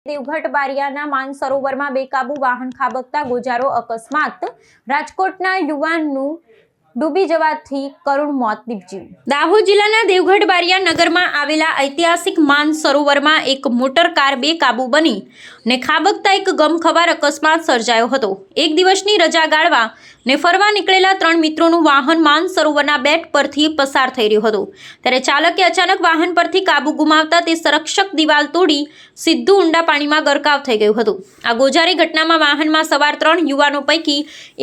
દેવગઢ બારિયાના માનસરોવરમાં બેકાબુ વાહન ખાબકતા ગોજારો અકસ્માત। રાજકોટના યુવાનનું ડૂબી જવાથી કરુણ મોત નીપજ્યું। દાહોદ જિલ્લાના દેવગઢ બારિયા નગરમાં આવેલા ઐતિહાસિક માનસરોવરમાં એક મોટર કાર બેકાબુ બની ને ખાબકતા એક ગમખવાર અકસ્માત સર્જાયો હતો। એક દિવસની રજા ગાળવા ને ફરવા નીકળેલા 3 મિત્રોનું વાહન માનસરોવરના બેટ પરથી પસાર થઈ રહ્યું હતું ત્યારે ચાલકે અચાનક વાહન પરથી કાબુ ગુમાવતા તે સંરક્ષક દિવાલ તોડી સીધું ઊંડા પાણીમાં ગરકાવ થઈ ગયું હતું। આ ગોજારી ઘટનામાં વાહનમાં સવાર 3 યુવાનો પૈકી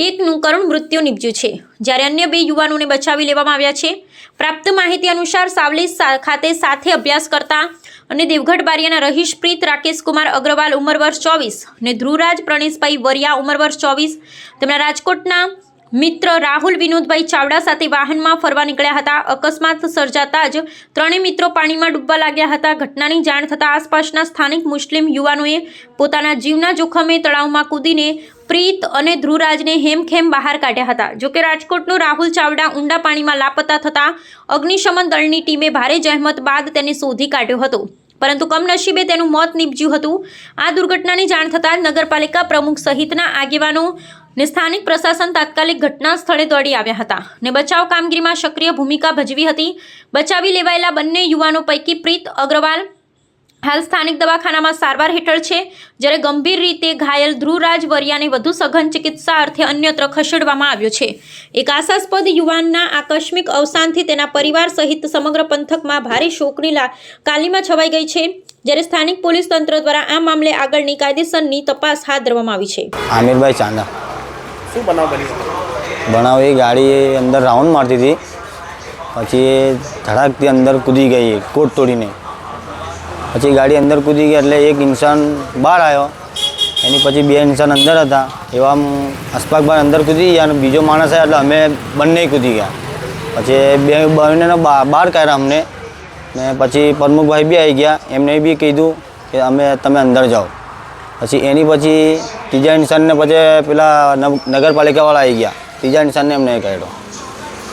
એકનું કરુણ મૃત્યુ નીપજ્યું છે જ્યારે અન્ય 2 યુવાનોને બચાવી લેવામાં આવ્યા છે। પ્રાપ્ત માહિતી અનુસાર સાવલી ખાતે સાથે અભ્યાસ કરતા અને દેવગઢ બારિયાના રહીશપ્રીત રાકેશકુમાર અગ્રવાલ ઉંમર વર્ષ 24 ને ધ્રુવરાજ પ્રણેશભાઈ વરિયા ઉંમર વર્ષ 24 તેમના રાજકોટના મિત્ર રાહુલ વિનોદભાઈ ચાવડા સાથે વાહનમાં ફરવા નીકળ્યા હતા। અકસ્માત સર્જાતા જ ત્રણેય મિત્રો પાણીમાં ડૂબવા લાગ્યા હતા। ઘટનાની જાણ થતાં આસપાસના સ્થાનિક મુસ્લિમ યુવાનોએ પોતાના જીવના જોખમે તળાવમાં કૂદીને પ્રીત અને ધ્રુવરાજને હેમખેમ બહાર કાઢ્યા હતા। જોકે રાજકોટનો રાહુલ ચાવડા ઊંડા પાણીમાં લાપતા થતાં અગ્નિશમન દળની ટીમે ભારે જહેમત બાદ તેને શોધી કાઢ્યો હતો પરંતુ કમનસીબે તેનું મોત નીપજ્યું હતું। આ દુર્ઘટનાની જાણ થતાં નગરપાલિકા પ્રમુખ સહિતના આગેવાનો ને સ્થાનિક પ્રશાસન તાત્કાલિક ઘટના સ્થળે દોડી આવ્યા હતા ને બચાવ કામગીરીમાં સક્રિય ભૂમિકા ભજવી હતી। બચાવી લેવાયેલા બંને યુવાનો પૈકી પ્રીત અગ્રવાલ હાલ સ્થાનિક દવાખાનામાં સારવાર હેઠળ છે જ્યારે ગંભીર રીતે ઘાયલ ધ્રુવરાજ વરિયાને વધુ સઘન ચિકિત્સા અર્થે અન્યત્ર ખસેડવામાં આવ્યો છે। એક આશાસ્પદ યુવાનના આકસ્મિક અવસાનથી તેના પરિવાર સહિત સમગ્ર પંથકમાં ભારે શોકની કાલીમાં છવાઈ ગઈ છે જ્યારે સ્થાનિક પોલીસ તંત્ર દ્વારા આ મામલે આગળની કાયદેસરની તપાસ હાથ ધરવામાં આવી છે। આમિરભાઈ ચાંદા શું બનાવ બન્યો? બનાવ એ ગાડી અંદર રાઉન્ડ મારતી હતી પછી એ ધડાકથી અંદર કૂદી ગઈ કોટ તોડીને પછી ગાડી અંદર કૂદી ગઈ એટલે એક ઇન્સાન બહાર આવ્યો એની પછી 2 ઇન્સાન અંદર હતા એવા અસ્પાકભાઈ અંદર કૂદી ગયા અને બીજો માણસ આવ્યો એટલે અમે બંને કૂદી ગયા પછી બંનેને બહાર કાઢ્યા અમને ને પછી પ્રમુખભાઈ બી આવી ગયા એમને બી કીધું કે તમે અંદર જાઓ પછી એની પછી ત્રીજા ઇન્સાનને પછી પેલા નગરપાલિકાવાળા આવી ગયા ત્રીજા ઇન્સાનને એમને કાઢ્યો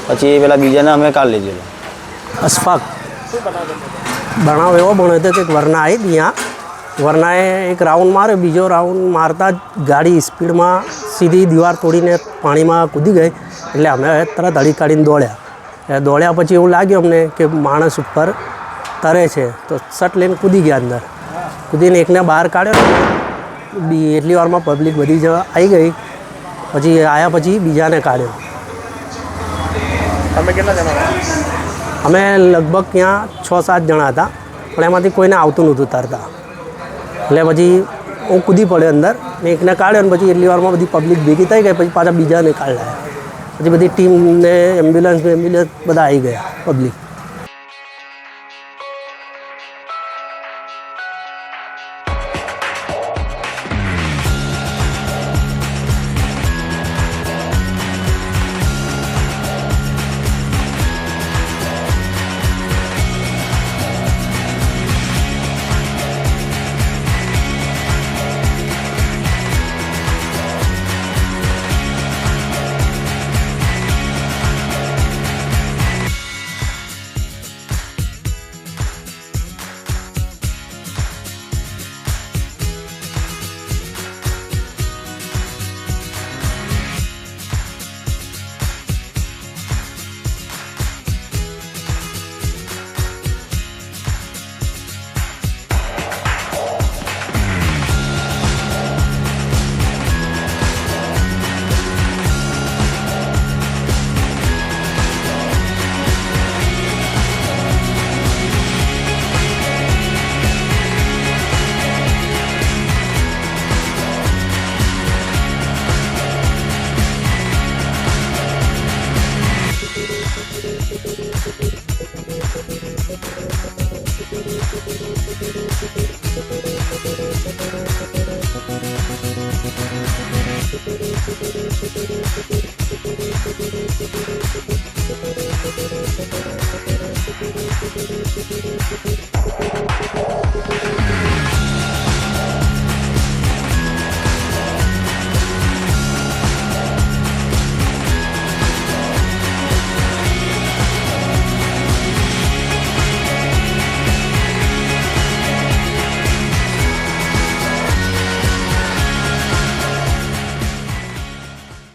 પછી પેલા બીજાને અમે કાઢી લીધેલો। અશફાક બનાવ એવો બન્યો હતો કે વરના આવી ત્યાં વરનાએ એક રાઉન્ડ માર્યો બીજો રાઉન્ડ મારતા જ ગાડી સ્પીડમાં સીધી દીવાલ તોડીને પાણીમાં કૂદી ગઈ એટલે અમે તરત હળી કાઢીને દોડ્યા પછી એવું લાગ્યું અમને કે માણસ ઉપર તરે છે તો સટ લઈને કૂદી ગયા અંદર કૂદીને એકને બહાર કાઢ્યો એટલી વારમાં પબ્લિક બધી જ આવી ગઈ પછી આવ્યા પછી બીજાને કાઢ્યો। તમે કેટલા જણા? અમે લગભગ ત્યાં 6-7 જણા હતા પણ એમાંથી કોઈને આવતું નહોતું તરતા એટલે પછી હું કૂદી પડ્યો અંદર ને એકને કાઢ્યો ને પછી એટલી વારમાં બધી પબ્લિક ભેગી થઈ ગઈ પછી પાછા બીજાને કાઢ્યા પછી બધી ટીમને એમ્બ્યુલન્સ બધા આવી ગયા પબ્લિક।